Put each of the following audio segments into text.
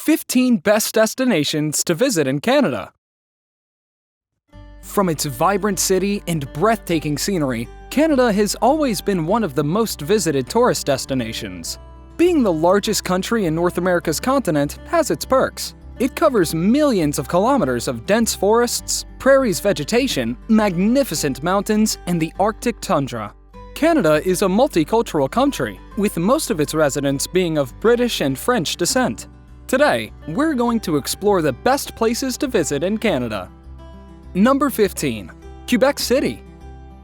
15 Best Destinations to Visit in Canada. From its vibrant city and breathtaking scenery, Canada has always been one of the most visited tourist destinations. Being the largest country in North America's continent has its perks. It covers millions of kilometers of dense forests, prairies vegetation, magnificent mountains, and the Arctic tundra. Canada is a multicultural country, with most of its residents being of British and French descent. Today, we're going to explore the best places to visit in Canada. Number 15. Quebec City.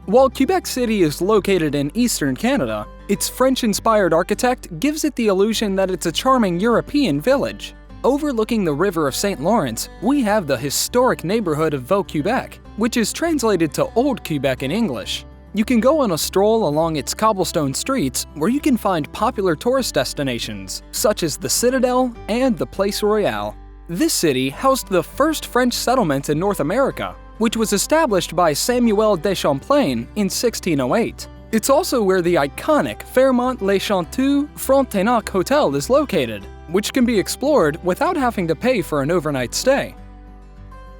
While Quebec City is located in eastern Canada, its French-inspired architect gives it the illusion that it's a charming European village. Overlooking the river of St. Lawrence, we have the historic neighborhood of Vieux Quebec, which is translated to Old Quebec in English. You can go on a stroll along its cobblestone streets where you can find popular tourist destinations, such as the Citadel and the Place Royale. This city housed the first French settlement in North America, which was established by Samuel de Champlain in 1608. It's also where the iconic Fairmont-les-Chanteaux Frontenac Hotel is located, which can be explored without having to pay for an overnight stay.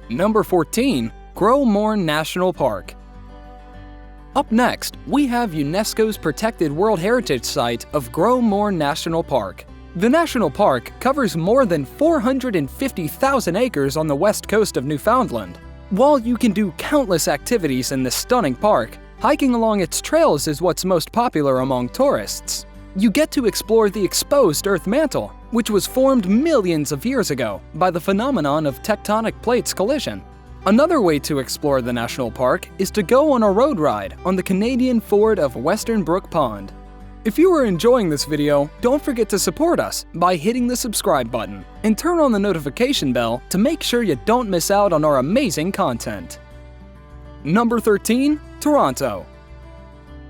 Number 14. Gros Morne National Park. Up next, we have UNESCO's protected World Heritage Site of Gros Morne National Park. The national park covers more than 450,000 acres on the west coast of Newfoundland. While you can do countless activities in this stunning park, hiking along its trails is what's most popular among tourists. You get to explore the exposed Earth mantle, which was formed millions of years ago by the phenomenon of tectonic plates collision. Another way to explore the national park is to go on a road ride on the Canadian fjord of Western Brook Pond. If you are enjoying this video, don't forget to support us by hitting the subscribe button and turn on the notification bell to make sure you don't miss out on our amazing content. Number 13. Toronto.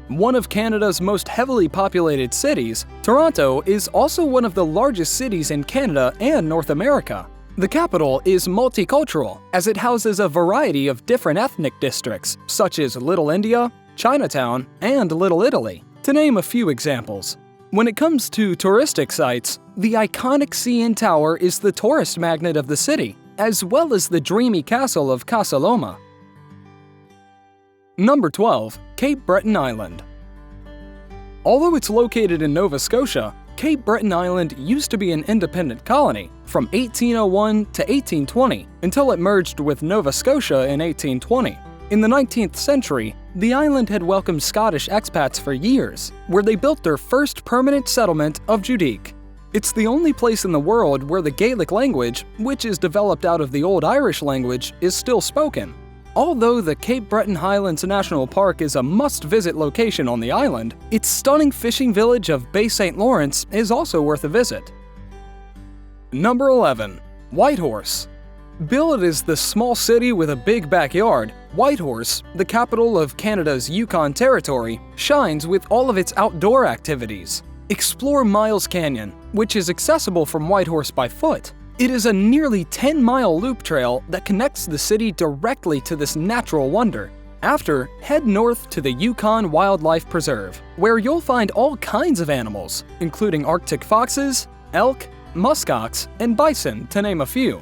One of Canada's most heavily populated cities, Toronto is also one of the largest cities in Canada and North America. The capital is multicultural, as it houses a variety of different ethnic districts, such as Little India, Chinatown, and Little Italy, to name a few examples. When it comes to touristic sites, the iconic CN Tower is the tourist magnet of the city, as well as the dreamy castle of Casa Loma. Number 12. Cape Breton Island. Although it's located in Nova Scotia, Cape Breton Island used to be an independent colony from 1801 to 1820 until it merged with Nova Scotia in 1820. In the 19th century, the island had welcomed Scottish expats for years, where they built their first permanent settlement of Judique. It's the only place in the world where the Gaelic language, which is developed out of the Old Irish language, is still spoken. Although the Cape Breton Highlands National Park is a must-visit location on the island, its stunning fishing village of Bay St. Lawrence is also worth a visit. Number 11. Whitehorse. Billed as the small city with a big backyard, Whitehorse, the capital of Canada's Yukon territory, shines with all of its outdoor activities. Explore Miles Canyon, which is accessible from Whitehorse by foot. It is a nearly 10-mile loop trail that connects the city directly to this natural wonder. After, head north to the Yukon Wildlife Preserve, where you'll find all kinds of animals, including Arctic foxes, elk, muskox, and bison, to name a few.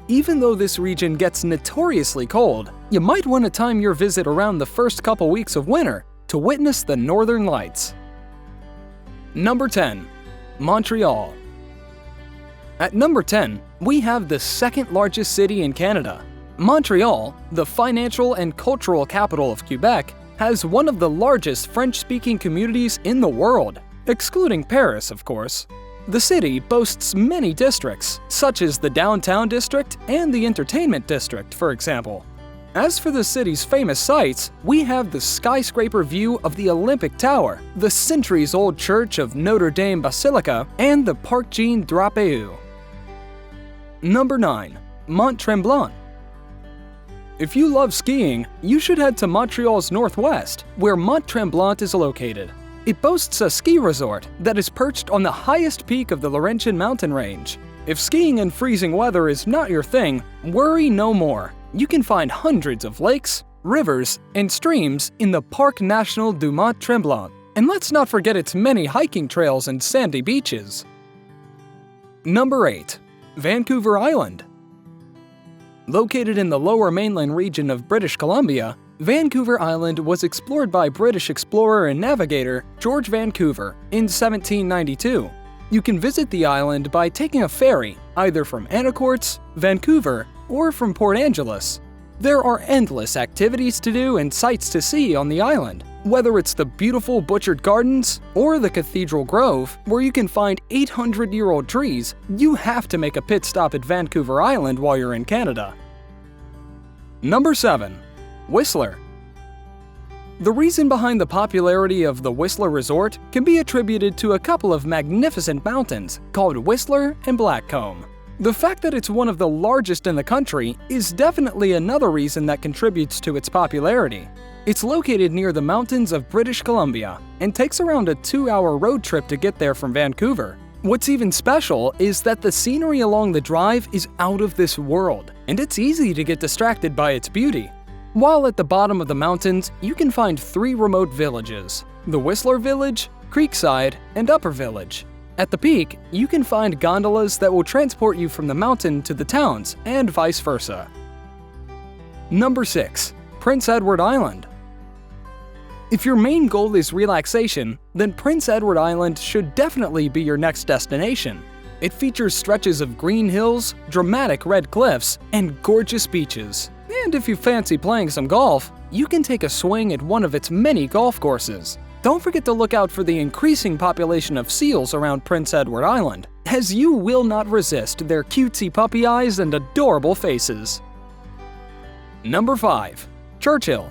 Even though this region gets notoriously cold, you might want to time your visit around the first couple weeks of winter to witness the Northern Lights. Number 10. Montreal. At number 10, we have the second largest city in Canada. Montreal, the financial and cultural capital of Quebec, has one of the largest French-speaking communities in the world, excluding Paris, of course. The city boasts many districts, such as the Downtown District and the Entertainment District, for example. As for the city's famous sights, we have the skyscraper view of the Olympic Tower, the centuries-old church of Notre Dame Basilica, and the Parc Jean-Drapeau. Number 9. Mont Tremblant. If you love skiing, you should head to Montreal's northwest, where Mont Tremblant is located. It boasts a ski resort that is perched on the highest peak of the Laurentian mountain range. If skiing in freezing weather is not your thing, worry no more. You can find hundreds of lakes, rivers, and streams in the Parc National du Mont Tremblant. And let's not forget its many hiking trails and sandy beaches. Number 8. Vancouver Island. Located in the lower mainland region of British Columbia, Vancouver Island was explored by British explorer and navigator George Vancouver in 1792. You can visit the island by taking a ferry, either from Anacortes, Vancouver, or from Port Angeles. There are endless activities to do and sights to see on the island, whether it's the beautiful butchered gardens or the Cathedral Grove, where you can find 800-year-old trees. You have to make a pit stop at Vancouver Island while you're in Canada. Number 7. Whistler. The reason behind the popularity of the Whistler Resort can be attributed to a couple of magnificent mountains called Whistler and Blackcomb. The fact that it's one of the largest in the country is definitely another reason that contributes to its popularity. It's located near the mountains of British Columbia and takes around a 2-hour road trip to get there from Vancouver. What's even special is that the scenery along the drive is out of this world, and it's easy to get distracted by its beauty. While at the bottom of the mountains, you can find 3 remote villages: the Whistler Village, Creekside, and Upper Village. At the peak, you can find gondolas that will transport you from the mountain to the towns, and vice versa. Number 6. Prince Edward Island. If your main goal is relaxation, then Prince Edward Island should definitely be your next destination. It features stretches of green hills, dramatic red cliffs, and gorgeous beaches. And if you fancy playing some golf, you can take a swing at one of its many golf courses. Don't forget to look out for the increasing population of seals around Prince Edward Island, as you will not resist their cutesy puppy eyes and adorable faces. Number 5. Churchill.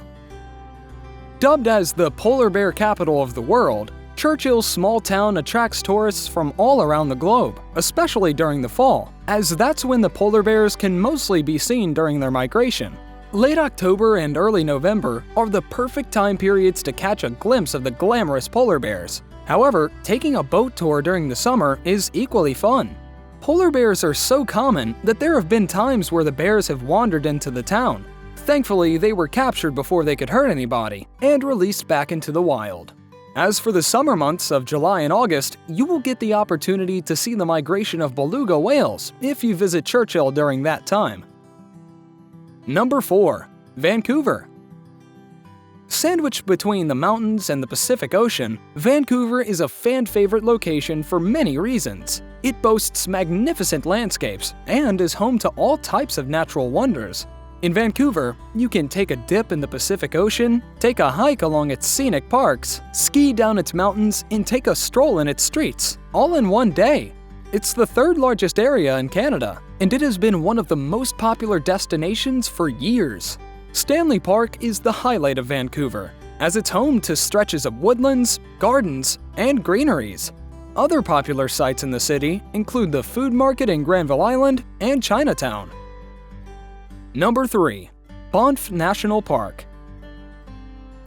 Dubbed as the polar bear capital of the world, Churchill's small town attracts tourists from all around the globe, especially during the fall, as that's when the polar bears can mostly be seen during their migration. Late October and early November are the perfect time periods to catch a glimpse of the glamorous polar bears. However, taking a boat tour during the summer is equally fun. Polar bears are so common that there have been times where the bears have wandered into the town. Thankfully, they were captured before they could hurt anybody and released back into the wild. As for the summer months of July and August, you will get the opportunity to see the migration of beluga whales if you visit Churchill during that time. Number 4. Vancouver. Sandwiched between the mountains and the Pacific Ocean, Vancouver is a fan-favorite location for many reasons. It boasts magnificent landscapes and is home to all types of natural wonders. In Vancouver, you can take a dip in the Pacific Ocean, take a hike along its scenic parks, ski down its mountains, and take a stroll in its streets, all in one day. It's the 3rd largest area in Canada, and it has been one of the most popular destinations for years. Stanley Park is the highlight of Vancouver, as it's home to stretches of woodlands, gardens, and greeneries. Other popular sites in the city include the Food Market in Granville Island and Chinatown. Number 3. Banff National Park.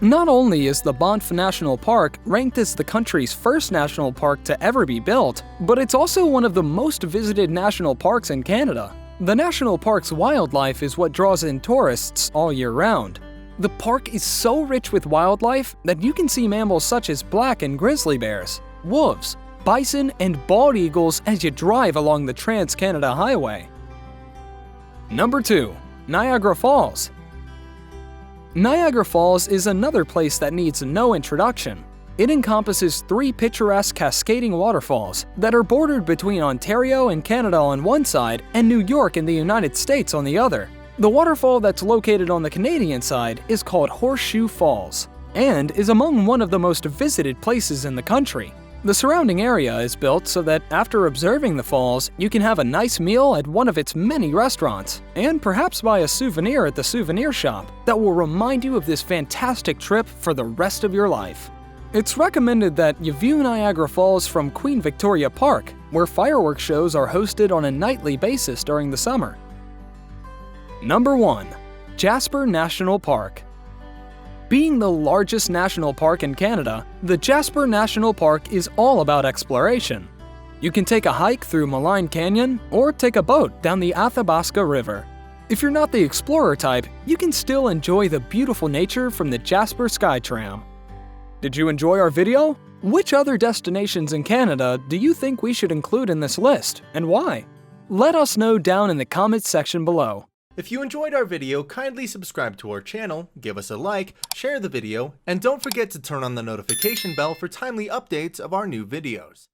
Not only is the Banff National Park ranked as the country's first national park to ever be built, but it's also one of the most visited national parks in Canada. The national park's wildlife is what draws in tourists all year round. The park is so rich with wildlife that you can see mammals such as black and grizzly bears, wolves, bison, and bald eagles as you drive along the Trans-Canada Highway. Number 2. Niagara Falls. Niagara Falls is another place that needs no introduction. It encompasses 3 picturesque cascading waterfalls that are bordered between Ontario and Canada on one side and New York in the United States on the other. The waterfall that's located on the Canadian side is called Horseshoe Falls and is among one of the most visited places in the country. The surrounding area is built so that after observing the falls, you can have a nice meal at one of its many restaurants, and perhaps buy a souvenir at the souvenir shop that will remind you of this fantastic trip for the rest of your life. It's recommended that you view Niagara Falls from Queen Victoria Park, where fireworks shows are hosted on a nightly basis during the summer. Number 1. Jasper National Park. Being the largest national park in Canada, the Jasper National Park is all about exploration. You can take a hike through Malign Canyon or take a boat down the Athabasca River. If you're not the explorer type, you can still enjoy the beautiful nature from the Jasper Skytram. Did you enjoy our video? Which other destinations in Canada do you think we should include in this list, and why? Let us know down in the comments section below. If you enjoyed our video, kindly subscribe to our channel, give us a like, share the video, and don't forget to turn on the notification bell for timely updates of our new videos.